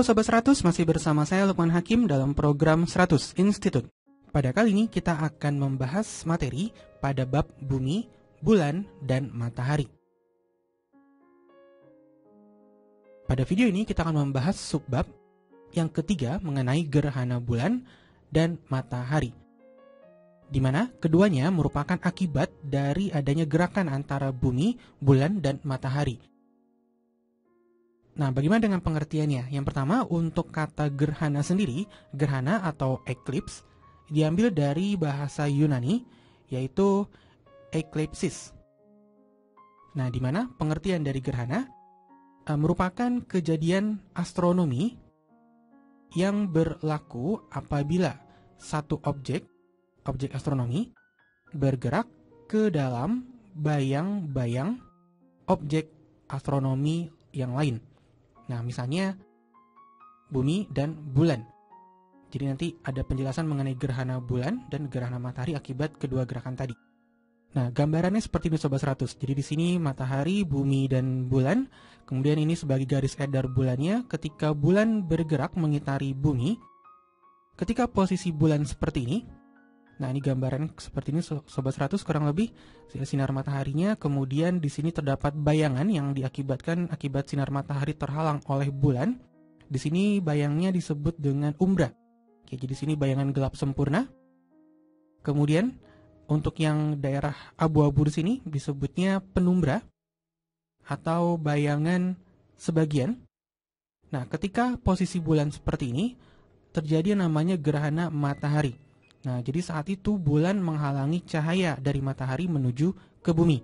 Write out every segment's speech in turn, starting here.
Halo Sobat 100, masih bersama saya Lukman Hakim dalam program 100 Institute. Pada kali ini kita akan membahas materi pada bab bumi, bulan, dan matahari. Pada video ini kita akan membahas subbab yang ketiga mengenai gerhana bulan dan matahari, di mana keduanya merupakan akibat dari adanya gerakan antara bumi, bulan, dan matahari. Nah, bagaimana dengan pengertiannya? Yang pertama, untuk kata gerhana sendiri, gerhana atau eclipse, diambil dari bahasa Yunani, yaitu eklepsis. Nah, di mana pengertian dari gerhana merupakan kejadian astronomi yang berlaku apabila satu objek astronomi bergerak ke dalam bayang-bayang objek astronomi yang lain. Nah, misalnya bumi dan bulan. Jadi nanti ada penjelasan mengenai gerhana bulan dan gerhana matahari akibat kedua gerakan tadi. Nah, gambarannya seperti ini Sobat 100. Jadi di sini matahari, bumi, dan bulan. Kemudian ini sebagai garis edar bulannya. Ketika bulan bergerak mengitari bumi, ketika posisi bulan seperti ini, nah ini gambaran seperti ini Sobat 100 kurang lebih sinar mataharinya. Kemudian di sini terdapat bayangan yang diakibatkan akibat sinar matahari terhalang oleh bulan. Di sini bayangnya disebut dengan umbra. Oke, jadi di sini bayangan gelap sempurna. Kemudian untuk yang daerah abu-abu di sini disebutnya penumbra atau bayangan sebagian. Nah, ketika posisi bulan seperti ini terjadi namanya gerhana matahari. Nah, jadi saat itu bulan menghalangi cahaya dari matahari menuju ke bumi.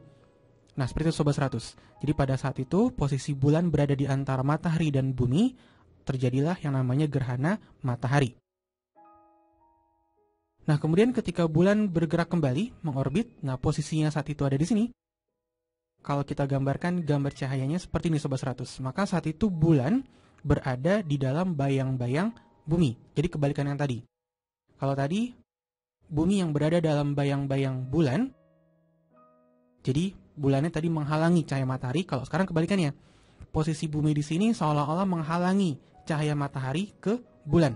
Nah, seperti itu Sobat 100. Jadi pada saat itu posisi bulan berada di antara matahari dan bumi, terjadilah yang namanya gerhana matahari. Nah, kemudian ketika bulan bergerak kembali, mengorbit, nah posisinya saat itu ada di sini. Kalau kita gambarkan gambar cahayanya seperti ini Sobat 100, maka saat itu bulan berada di dalam bayang-bayang bumi. Jadi kebalikan yang tadi. Kalau tadi bumi yang berada dalam bayang-bayang bulan, jadi bulannya tadi menghalangi cahaya matahari. Kalau sekarang kebalikannya, posisi bumi di sini seolah-olah menghalangi cahaya matahari ke bulan.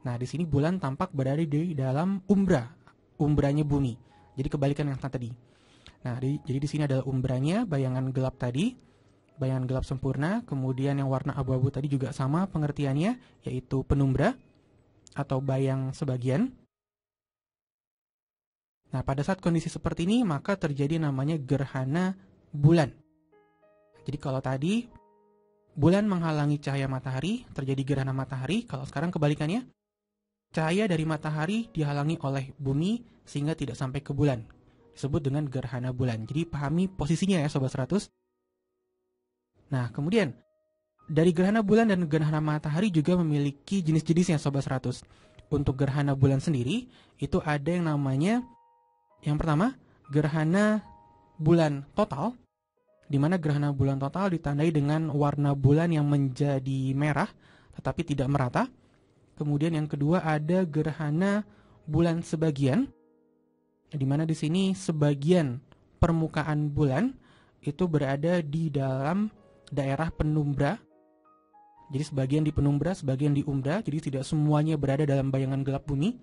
Nah, di sini bulan tampak berada di dalam umbranya bumi. Jadi kebalikan yang tadi. Nah, jadi di sini adalah umbranya, bayangan gelap tadi, bayangan gelap sempurna. Kemudian yang warna abu-abu tadi juga sama pengertiannya, yaitu penumbra atau bayang sebagian. Nah, pada saat kondisi seperti ini, maka terjadi namanya gerhana bulan. Jadi kalau tadi bulan menghalangi cahaya matahari, terjadi gerhana matahari. Kalau sekarang kebalikannya, cahaya dari matahari dihalangi oleh bumi sehingga tidak sampai ke bulan. Disebut dengan gerhana bulan. Jadi pahami posisinya ya Sobat 100. Nah, kemudian dari gerhana bulan dan gerhana matahari juga memiliki jenis-jenisnya Sobat 100. Untuk gerhana bulan sendiri, itu ada yang namanya, yang pertama, gerhana bulan total, di mana gerhana bulan total ditandai dengan warna bulan yang menjadi merah, tetapi tidak merata. Kemudian yang kedua ada gerhana bulan sebagian, di mana di sini sebagian permukaan bulan itu berada di dalam daerah penumbra. Jadi sebagian di penumbra, sebagian di umbra, jadi tidak semuanya berada dalam bayangan gelap bumi.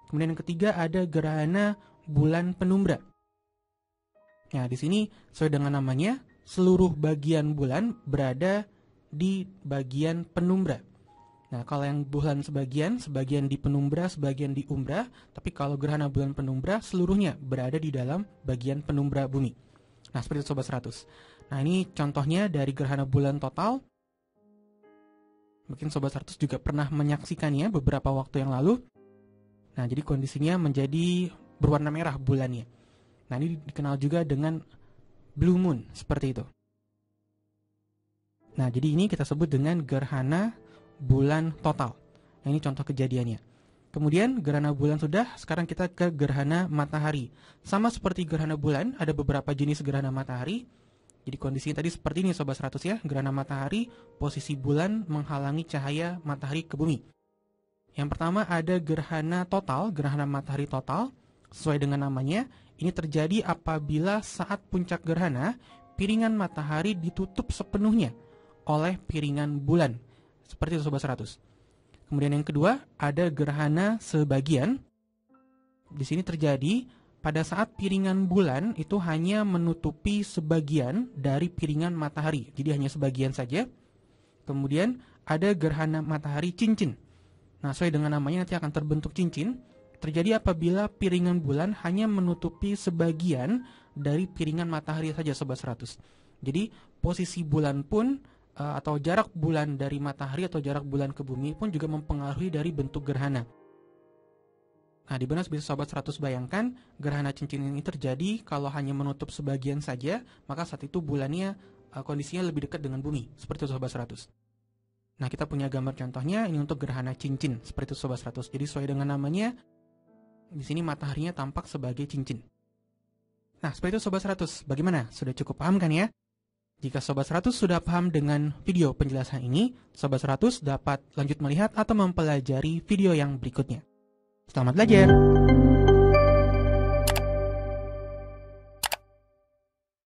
Kemudian yang ketiga ada gerhana bulan penumbra. Nah, di sini sesuai dengan namanya, seluruh bagian bulan berada di bagian penumbra. Nah, kalau yang bulan sebagian di penumbra, sebagian di umbra. Tapi kalau gerhana bulan penumbra, seluruhnya berada di dalam bagian penumbra bumi. Nah, seperti itu Sobat 100. Nah, ini contohnya dari gerhana bulan total. Mungkin Sobat 100 juga pernah menyaksikannya beberapa waktu yang lalu. Nah, jadi kondisinya menjadi berwarna merah bulannya. Nah, ini dikenal juga dengan blue moon, seperti itu. Nah, jadi ini kita sebut dengan gerhana bulan total. Nah, ini contoh kejadiannya. Kemudian gerhana bulan sudah, sekarang kita ke gerhana matahari. Sama seperti gerhana bulan, ada beberapa jenis gerhana matahari. Jadi kondisinya tadi seperti ini Sobat 100 ya. Gerhana matahari, posisi bulan menghalangi cahaya matahari ke bumi. Yang pertama ada gerhana total, gerhana matahari total. Sesuai dengan namanya, ini terjadi apabila saat puncak gerhana, piringan matahari ditutup sepenuhnya oleh piringan bulan, Seperti itu Sobat 100. Kemudian yang kedua, ada gerhana sebagian. Di sini terjadi pada saat piringan bulan itu hanya menutupi sebagian dari piringan matahari. Jadi hanya sebagian saja. Kemudian ada gerhana matahari cincin. Nah, sesuai dengan namanya nanti akan terbentuk cincin. Terjadi apabila piringan bulan hanya menutupi sebagian dari piringan matahari saja Sobat 100. Jadi posisi bulan pun atau jarak bulan dari matahari atau jarak bulan ke bumi pun juga mempengaruhi dari bentuk gerhana. Nah, di mana bisa Sobat 100 bayangkan, gerhana cincin ini terjadi kalau hanya menutup sebagian saja, maka saat itu bulannya kondisinya lebih dekat dengan bumi. Seperti itu Sobat 100. Nah, kita punya gambar contohnya, ini untuk gerhana cincin. Seperti itu Sobat 100. Jadi sesuai dengan namanya, di sini mataharinya tampak sebagai cincin. Nah, seperti itu Sobat 100. Bagaimana? Sudah cukup paham kan ya? Jika Sobat 100 sudah paham dengan video penjelasan ini, Sobat 100 dapat lanjut melihat atau mempelajari video yang berikutnya. Selamat belajar!